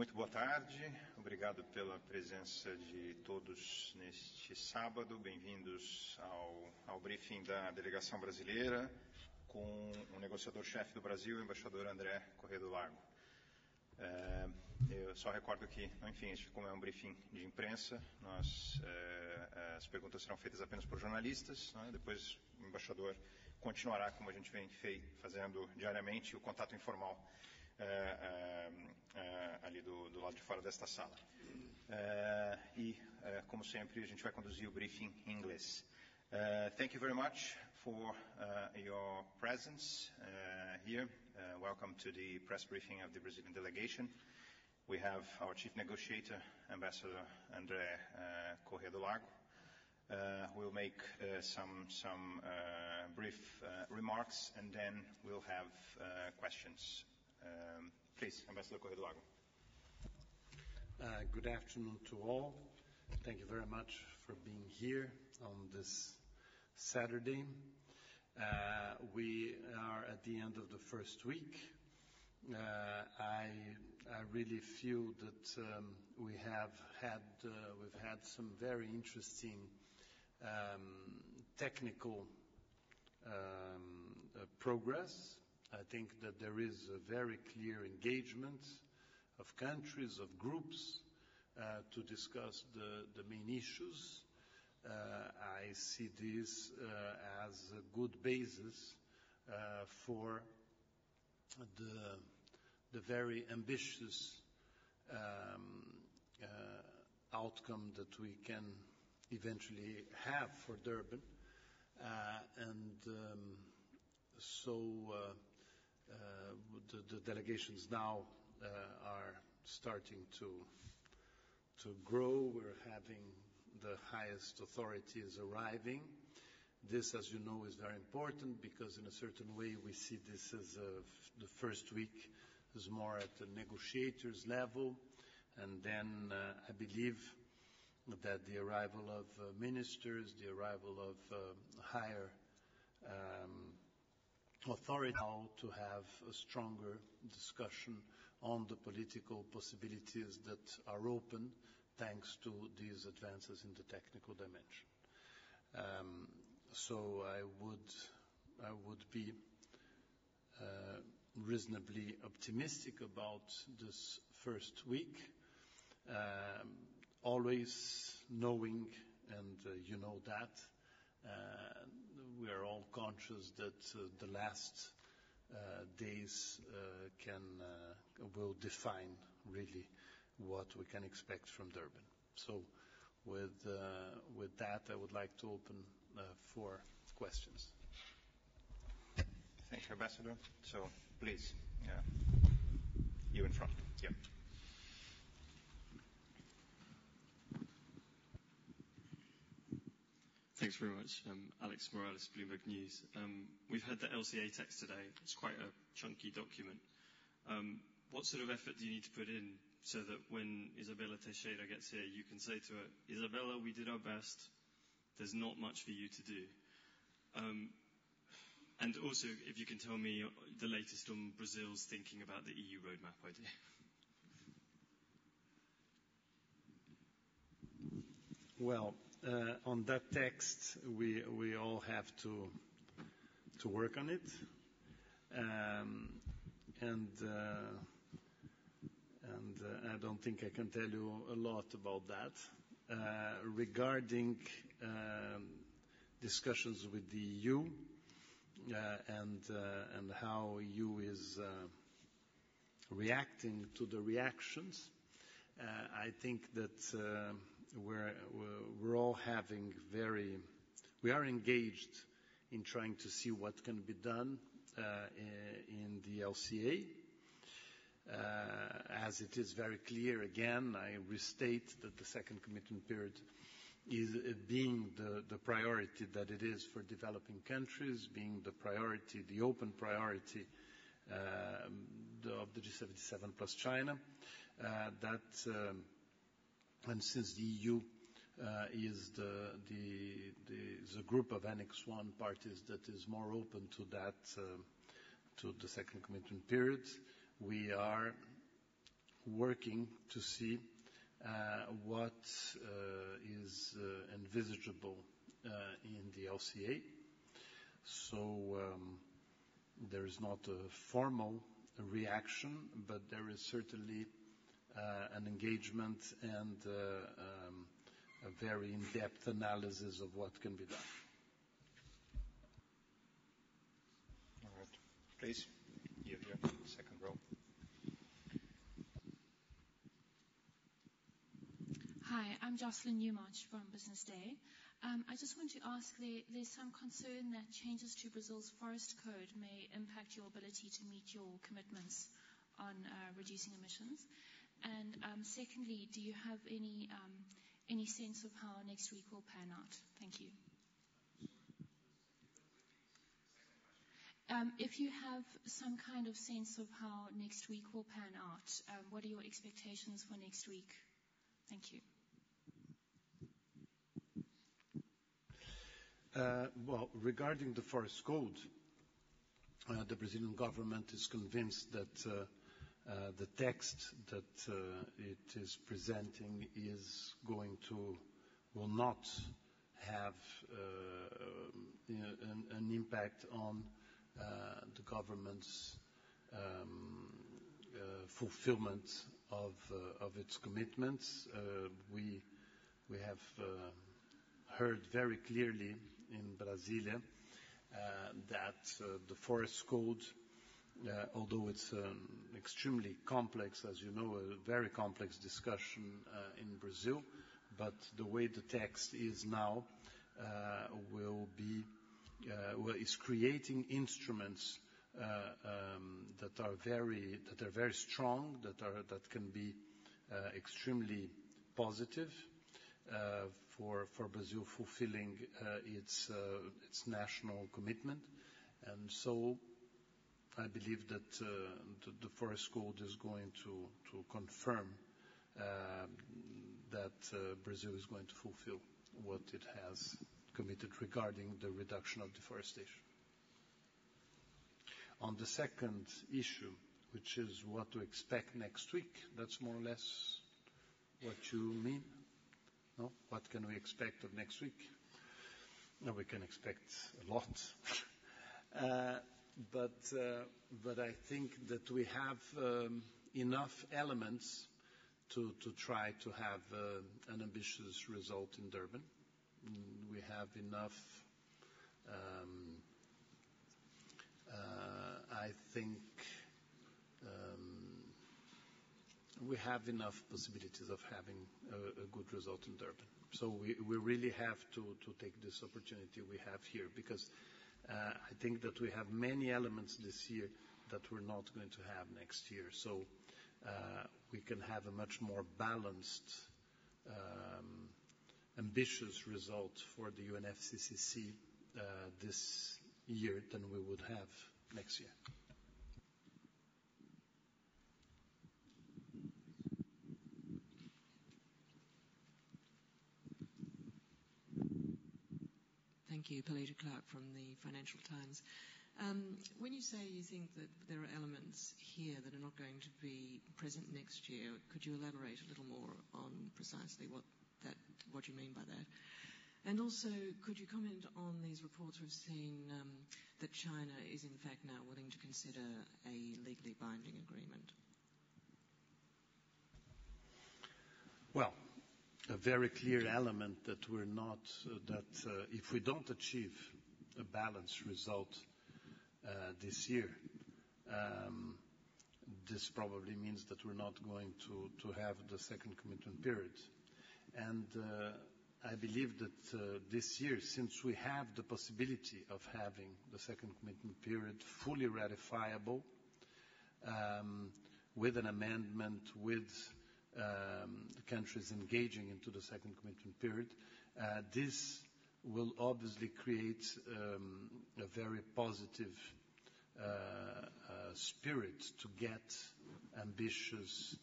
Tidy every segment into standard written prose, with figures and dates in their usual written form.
Muito boa tarde, obrigado pela presença de todos neste sábado. Bem-vindos ao briefing da delegação brasileira com o negociador-chefe do Brasil, o embaixador André Corrêa do Lago. Eu só recordo que, enfim, este como é um briefing de imprensa, as perguntas serão feitas apenas por jornalistas, né? Depois o embaixador continuará, como a gente vem fazendo diariamente, o contato informal ali do lado de fora desta sala. Como sempre, a gente vai conduzir o briefing em inglês. Thank you very much for your presence here. Welcome to the press briefing of the Brazilian delegation. We have our chief negotiator, Ambassador André Corrêa do Lago. We'll make some brief remarks, and then we'll have questions. Please, Ambassador Corrêa do Lago. Good afternoon to all. Thank you very much for being here on this Saturday. We are at the end of the first week. I really feel that we've had some very interesting technical progress. I think that there is a very clear engagement of countries, of groups, to discuss the main issues. I see this as a good basis for the very ambitious outcome that we can eventually have for Durban. The delegations now are starting to grow. We're having the highest authorities arriving. This, as you know, is very important because in a certain way we see this as the first week is more at the negotiators level, and then I believe that the arrival of ministers, the arrival of higher authority now to have a stronger discussion on the political possibilities that are open thanks to these advances in the technical dimension. So I would be reasonably optimistic about this first week, always knowing, and you know that, we are all conscious that the last days will define really what we can expect from Durban. So with that, I would like to open for questions. Thank you, Ambassador. So please, you in front. Yeah. Thanks very much. Alex Morales, Bloomberg News. We've heard the LCA text today. It's quite a chunky document. What sort of effort do you need to put in so that when Isabella Teixeira gets here, you can say to her, Isabella, we did our best. There's not much for you to do. And also, if you can tell me the latest on Brazil's thinking about the EU roadmap idea. Well, on that text, we all have to work on it, and I don't think I can tell you a lot about that. Regarding discussions with the EU and how EU is reacting to the reactions, I think that we're all we are engaged in trying to see what can be done in the LCA. As it is very clear, again, I restate that the second commitment period is being the priority that it is for developing countries, being the open priority of the G77 plus China. And since the EU is the group of Annex I parties that is more open to that, to the second commitment period, we are working to see what is envisageable in the LCA. So there is not a formal reaction, but there is certainly an engagement and a very in-depth analysis of what can be done. All right. Please, you here, second row. Hi, I'm Jocelyn Newmarch from Business Day. I just want to ask, there's some concern that changes to Brazil's forest code may impact your ability to meet your commitments on reducing emissions. And secondly, do you have any sense of how next week will pan out? Thank you. If you have some kind of sense of how next week will pan out, what are your expectations for next week? Thank you. Well, regarding the forest code, the Brazilian government is convinced that the text that it is presenting will not have an impact on the government's fulfillment of its commitments. We have heard very clearly in Brasilia that the forest code, although it's extremely complex, as you know, a very complex discussion in Brazil, but the way the text is now is creating instruments that are very strong, that can be extremely positive for Brazil fulfilling its national commitment. And so I believe that the forest code is going to confirm that Brazil is going to fulfill what it has committed regarding the reduction of deforestation. On the second issue, which is what to expect next week, that's more or less what you mean? No? What can we expect of next week? No, we can expect a lot. But I think that we have enough elements to try to have an ambitious result in Durban. We have enough, I think, we have enough possibilities of having a good result in Durban. So we really have to take this opportunity we have here, because I think that we have many elements this year that we're not going to have next year. So we can have a much more balanced, ambitious result for the UNFCCC this year than we would have next year. Thank you. Paleta Clark from the Financial Times. When you say you think that there are elements here that are not going to be present next year, could you elaborate a little more on precisely what you mean by that? And also, could you comment on these reports we've seen that China is in fact now willing to consider a legally binding agreement? Well, a very clear element that if we don't achieve a balanced result this year, this probably means that we're not going to have the second commitment period. And I believe that this year, since we have the possibility of having the second commitment period fully ratifiable, with an amendment, with the countries engaging into the second commitment period, this will obviously create a very positive spirit to get ambitious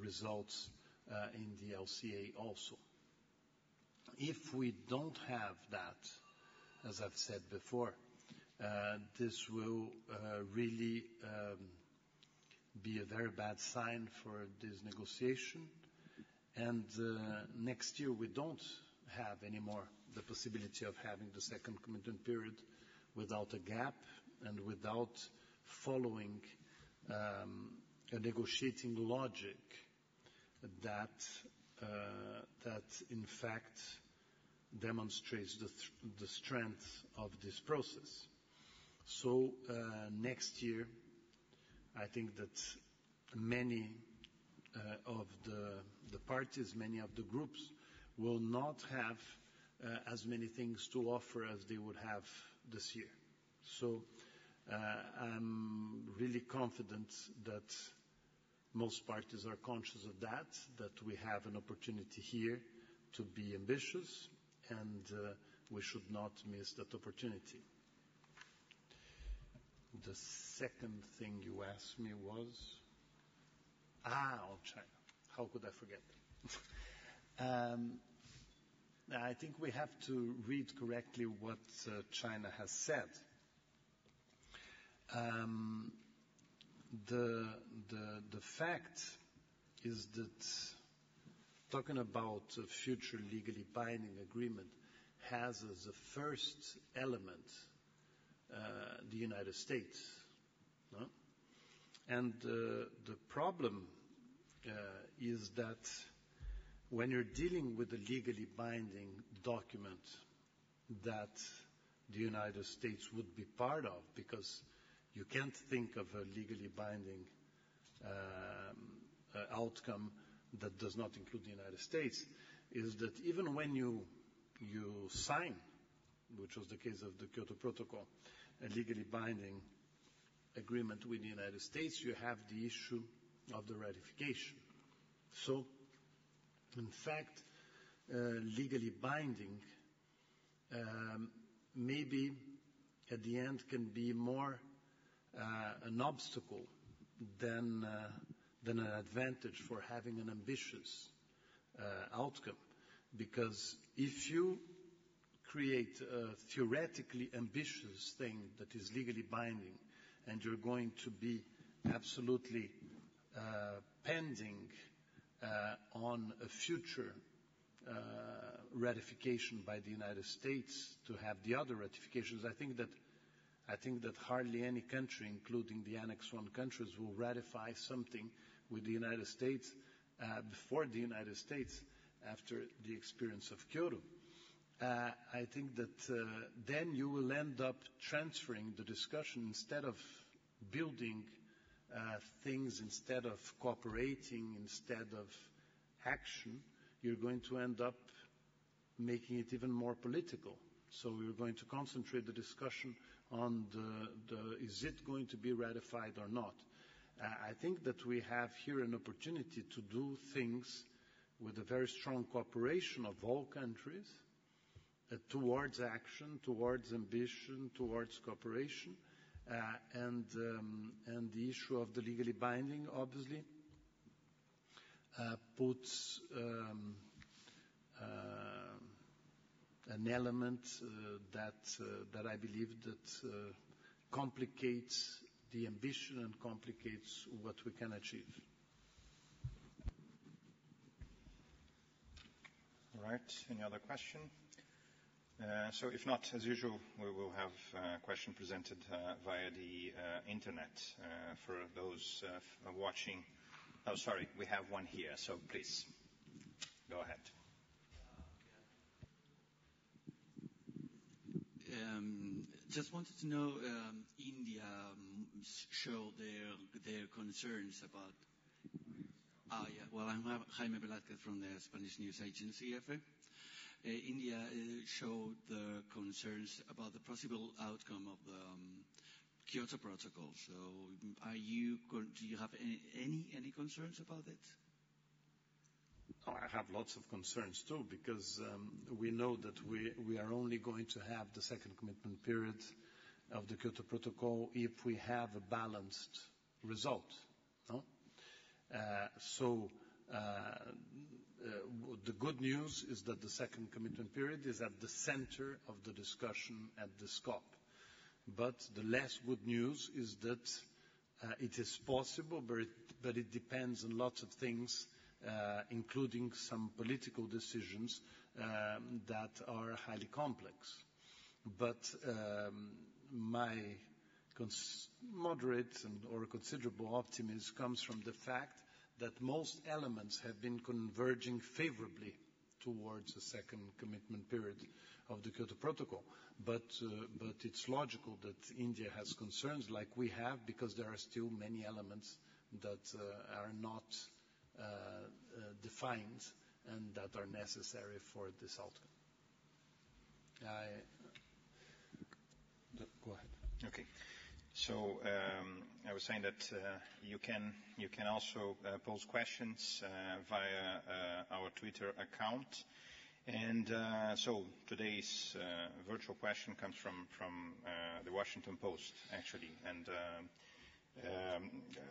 results in the LCA also. If we don't have that, as I've said before, this will really be a very bad sign for this negotiation. And next year we don't have anymore the possibility of having the second commitment period without a gap and without following a negotiating logic that in fact demonstrates the strength of this process. So next year, I think that many of the parties, many of the groups will not have as many things to offer as they would have this year. So I'm really confident that most parties are conscious of that we have an opportunity here to be ambitious, and we should not miss that opportunity. The second thing you asked me was on China. How could I forget? I think we have to read correctly what China has said. The fact is that talking about a future legally binding agreement has as a first element the United States. No? And the problem is that when you're dealing with a legally binding document that the United States would be part of, because you can't think of a legally binding outcome that does not include the United States, is that even when you sign, which was the case of the Kyoto Protocol, a legally binding agreement with the United States, you have the issue of the ratification. So, in fact, legally binding maybe at the end can be more an obstacle than an advantage for having an ambitious outcome. Because if you create a theoretically ambitious thing that is legally binding, and you're going to be absolutely pending on a future ratification by the United States to have the other ratifications, I think that hardly any country, including the Annex I countries, will ratify something with the United States before the United States after the experience of Kyoto. I think that then you will end up transferring the discussion instead of building things, instead of cooperating, instead of action. You're going to end up making it even more political. So we're going to concentrate the discussion on is it going to be ratified or not. I think that we have here an opportunity to do things with a very strong cooperation of all countries towards action, towards ambition, towards cooperation, and the issue of the legally binding, obviously, puts an element that I believe that complicates the ambition and complicates what we can achieve. All right. Any other question? So if not, as usual, we will have a question presented via the internet for those watching. Oh, sorry, we have one here, so please, go ahead. Just wanted to know, India showed their concerns about... Well, I'm Jaime Velázquez from the Spanish news agency, EFE. India showed the concerns about the possible outcome of the Kyoto Protocol. So, do you have any concerns about it? Oh, I have lots of concerns too, because we know that we are only going to have the second commitment period of the Kyoto Protocol if we have a balanced result. No? The good news is that the second commitment period is at the center of the discussion at the COP. But the less good news is that It is possible, but it depends on lots of things, including some political decisions that are highly complex. But my moderate or considerable optimism comes from the fact that most elements have been converging favorably towards a second commitment period of the Kyoto Protocol. But it's logical that India has concerns like we have, because there are still many elements that are not defined and that are necessary for this outcome. Go ahead. Okay. So I was saying that you can also pose questions via our Twitter account. And so today's virtual question comes from the Washington Post, actually. And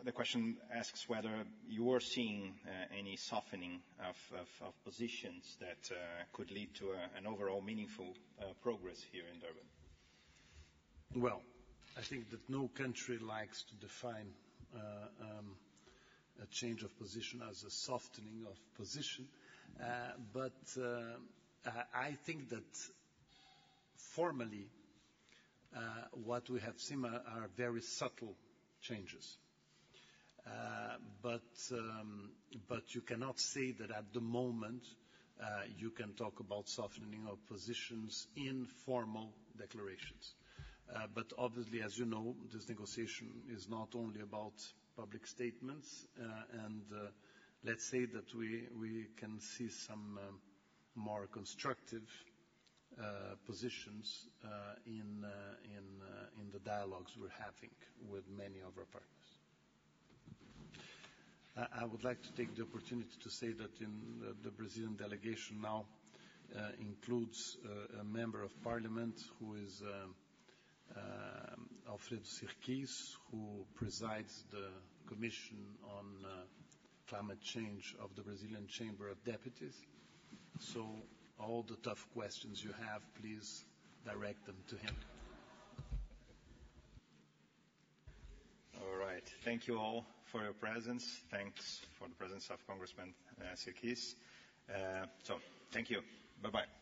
the question asks whether you are seeing any softening of positions that could lead to an overall meaningful progress here in Durban. Well, I think that no country likes to define a change of position as a softening of position. But I think that formally what we have seen are very subtle changes. But you cannot say that at the moment you can talk about softening of positions in formal declarations. But obviously, as you know, this negotiation is not only about public statements, and let's say that we can see some more constructive positions in the dialogues we're having with many of our partners. I would like to take the opportunity to say that in the Brazilian delegation now includes a member of parliament who is Alfredo Sirquis, who presides the Commission on Climate Change of the Brazilian Chamber of Deputies. So all the tough questions you have, please direct them to him. All right. Thank you all for your presence. Thanks for the presence of Congressman Sirquis. So thank you. Bye-bye.